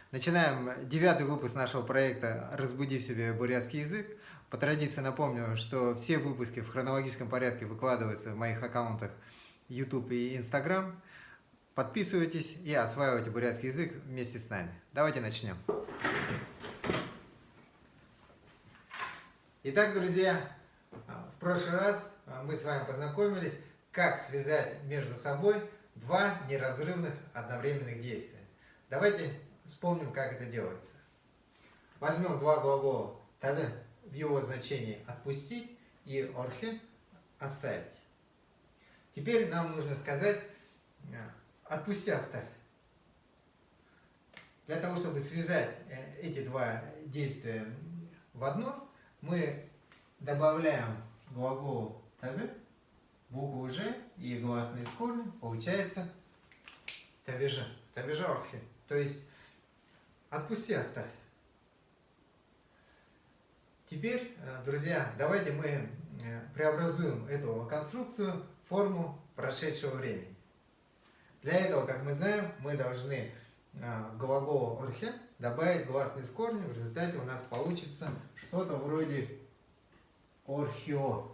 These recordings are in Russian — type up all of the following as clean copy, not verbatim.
Начинаем 9-й выпуск нашего проекта «Разбуди в себе бурятский язык». По традиции напомню, что все выпуски в хронологическом порядке выкладываются в моих аккаунтах YouTube и Instagram. Подписывайтесь и осваивайте бурятский язык вместе с нами. Давайте начнем. Итак, друзья, в прошлый раз мы с вами познакомились, как связать между собой два неразрывных одновременных действия. Давайте вспомним, как это делается. Возьмем два глагола «таве» в его значении «отпустить» и «орхе» «оставить». Теперь нам нужно сказать «отпусти, оставь». Для того, чтобы связать эти два действия в одно, мы добавляем глагол «таве», букву «ж» и гласные с корнем, получается «тавежа», «тавежа орхе», то есть «отпусти, оставь». Теперь, друзья, давайте мы преобразуем эту конструкцию в форму прошедшего времени. Для этого, как мы знаем, мы должны к глаголу «орхе» добавить гласные с корнем. В результате у нас получится что-то вроде «орхио».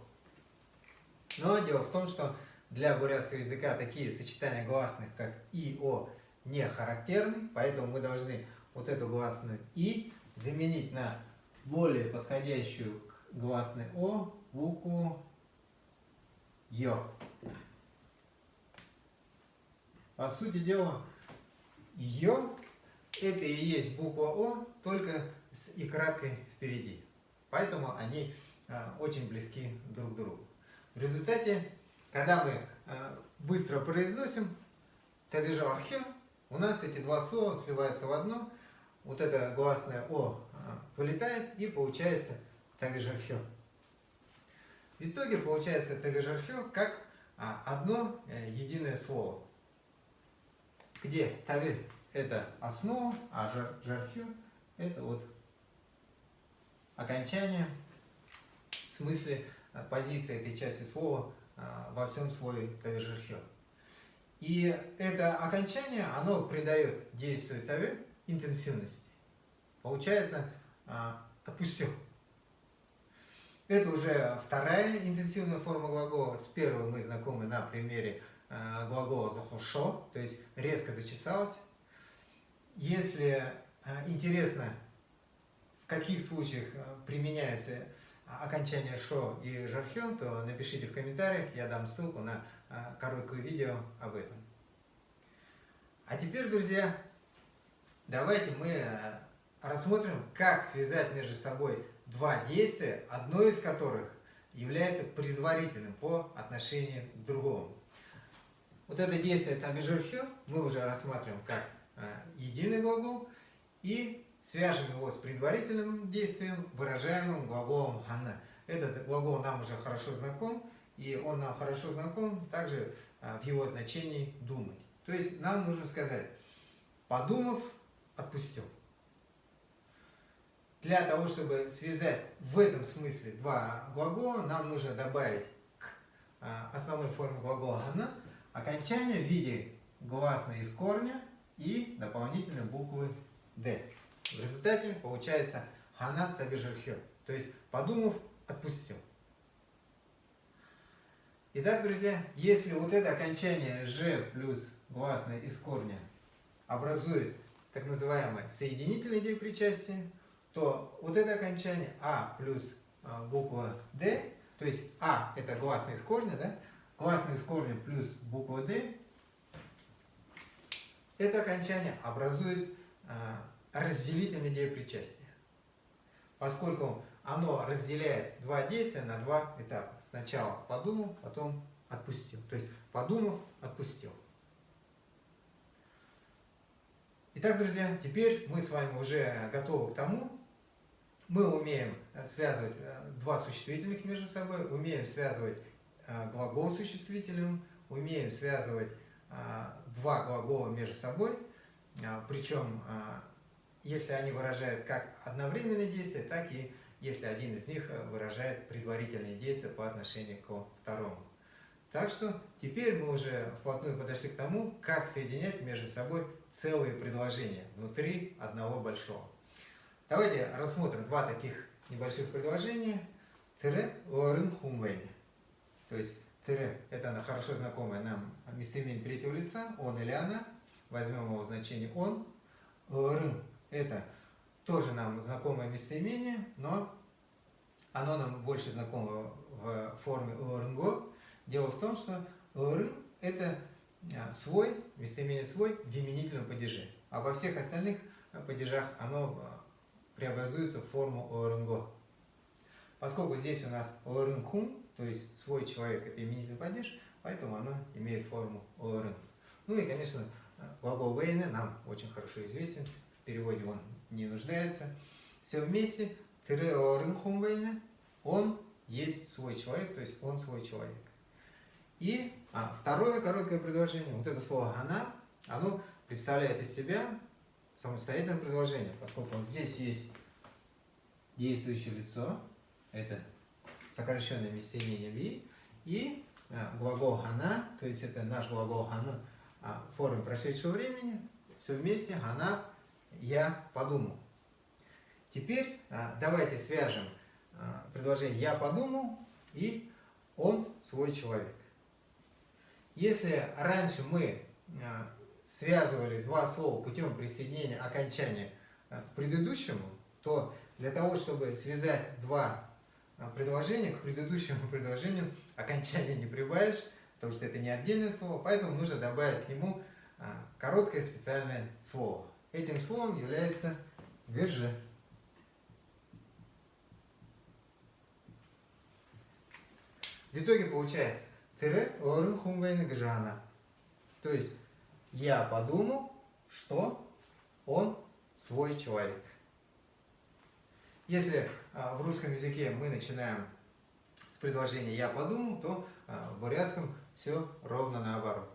Но дело в том, что для бурятского языка такие сочетания гласных, как «и», «о», не характерны, поэтому мы должны вот эту гласную «и» заменить на более подходящую к гласной «о» букву «ё». По сути дела, «ё» это и есть буква «о», только с и краткой впереди. Поэтому они очень близки друг к другу. В результате, когда мы быстро произносим «тавежа орхе», у нас эти два слова сливаются в одно. Вот это гласное «о» вылетает, и получается «тавежа орхе». В итоге получается «тавежа орхе» как одно единое слово, где «таве» это основа, а «жархе» это вот окончание, в смысле позиция этой части слова во всем слове «тавежа орхе». И это окончание, оно придает действию «таве» интенсивности. Получается «отпустил». Это уже вторая интенсивная форма глагола. С первой мы знакомы на примере глагола «захошо», то есть резко зачесалось. Если интересно, в каких случаях применяются окончания «шо» и «жархё», то напишите в комментариях, я дам ссылку на короткое видео об этом. А теперь, друзья, давайте мы рассмотрим, как связать между собой два действия, одно из которых является предварительным по отношению к другому. Вот это действие «тавежа орхе» мы уже рассматриваем как единый глагол и свяжем его с предварительным действием, выражаемым глаголом «хана». Этот глагол нам уже хорошо знаком, и он нам хорошо знаком также в его значении «думать». То есть нам нужно сказать «подумав, отпустил». Для того, чтобы связать в этом смысле два глагола, нам нужно добавить к основной форме глагола «хана» окончание в виде гласной из корня и дополнительной буквы «д». В результате получается «хана тавежа орхе», то есть «подумав, отпустил». Итак, друзья, если вот это окончание «ж» плюс гласное из корня образует так называемое соединительное деепричастие, то вот это окончание «а» плюс буква «д», то есть «а» это гласное из корня, да? Гласное из корня плюс буква «д», это окончание образует разделительное деепричастие, поскольку оно разделяет два действия на два этапа. Сначала подумал, потом отпустил. То есть подумав, отпустил. Итак, друзья, теперь мы с вами уже готовы к тому. Мы умеем связывать два существительных между собой, умеем связывать глагол с существителем, умеем связывать два глагола между собой, причем если они выражают как одновременные действия, так и если один из них выражает предварительные действия по отношению к второму. Так что теперь мы уже вплотную подошли к тому, как соединять между собой целые предложения внутри одного большого. Давайте рассмотрим два таких небольших предложения. Тире орын хумвейне. То есть тире – это хорошо знакомое нам местоимение третьего лица, он или она. Возьмем его значение он. Орын – это тоже нам знакомое местоимение, но оно нам больше знакомо в форме орынго. Дело в том, что орын – это свой, местоимение свой в именительном падеже. А во всех остальных падежах оно преобразуется в форму орынго. Поскольку здесь у нас орын хум, то есть свой человек – это именительный падеж, поэтому оно имеет форму орын. Ну и, конечно, глагол вейне нам очень хорошо известен, в переводе он не нуждается. Все вместе, тире орын хум вейне, он есть свой человек, то есть он свой человек. И второе короткое предложение, вот это слово «она», оно представляет из себя самостоятельное предложение, поскольку здесь есть действующее лицо, это сокращенное местоимение «ви», и глагол «она», то есть это наш глагол «она» в форме прошедшего времени, все вместе «она», «я подумал». Теперь давайте свяжем предложение «я подумал» и «он свой человек». Если раньше мы связывали два слова путем присоединения окончания к предыдущему, то для того, чтобы связать два предложения, к предыдущему предложению окончания не прибавишь, потому что это не отдельное слово, поэтому нужно добавить к нему короткое специальное слово. Этим словом является «гж». В итоге получается тире орын хумвейне гжана. То есть я подумал, что он свой человек. Если в русском языке мы начинаем с предложения «я подумал», то в бурятском все ровно наоборот.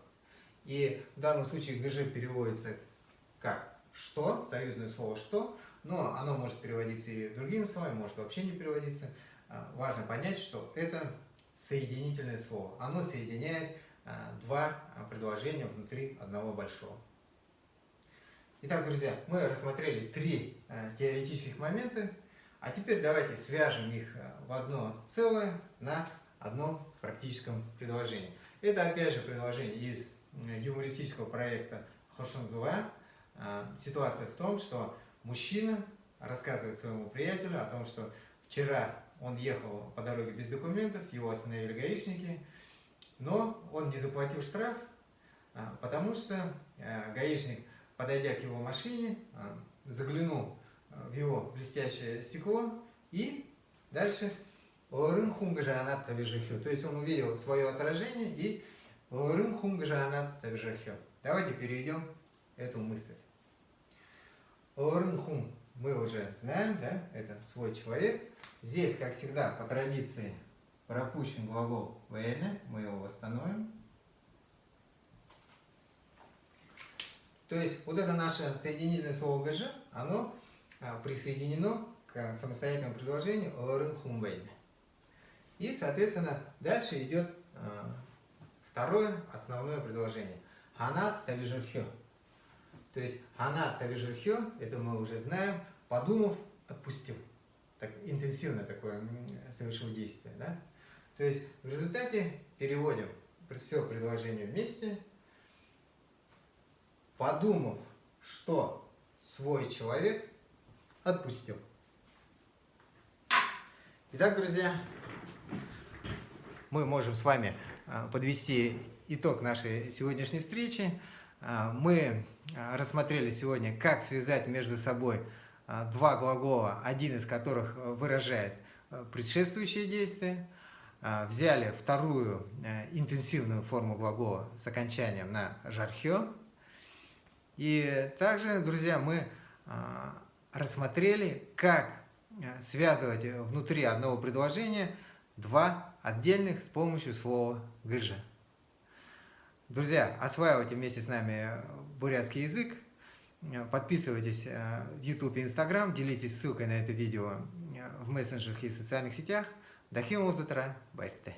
И в данном случае «гж» переводится как «что», союзное слово «что», но оно может переводиться и другими словами, может вообще не переводиться. Важно понять, что это соединительное слово. Оно соединяет два предложения внутри одного большого. Итак, друзья, мы рассмотрели три теоретических момента, а теперь давайте свяжем их в одно целое на одном практическом предложении. Это опять же предложение из юмористического проекта Хошонзуа. Ситуация в том, что мужчина рассказывает своему приятелю о том, что вчера он ехал по дороге без документов, его остановили гаишники, но он не заплатил штраф, потому что гаишник, подойдя к его машине, заглянул в его блестящее стекло и дальше орын хумгажанат табижахё. То есть он увидел свое отражение и орын хумгажанат табижахё. Давайте переведем эту мысль. Орын хум мы уже знаем, да, это свой человек. Здесь, как всегда, по традиции пропущен глагол вейне, мы его восстановим. То есть вот это наше соединительное слово гж, оно присоединено к самостоятельному предложению орын хум вейне. И, соответственно, дальше идет второе основное предложение. Хана тавижерхё. То есть хана тавижерхё, это мы уже знаем, подумав, отпустил. Так, интенсивное такое совершил действие. Да? То есть в результате переводим все предложение вместе, подумав, что свой человек отпустил. Итак, друзья, мы можем с вами подвести итог нашей сегодняшней встречи. Мы рассмотрели сегодня, как связать между собой два глагола, один из которых выражает предшествующее действие. Взяли вторую интенсивную форму глагола с окончанием на жархё. И также, друзья, мы рассмотрели, как связывать внутри одного предложения два отдельных с помощью слова гж. Друзья, осваивайте вместе с нами бурятский язык. Подписывайтесь в YouTube и Instagram, делитесь ссылкой на это видео в мессенджерах и социальных сетях. Дахим Лозатра, Барьте.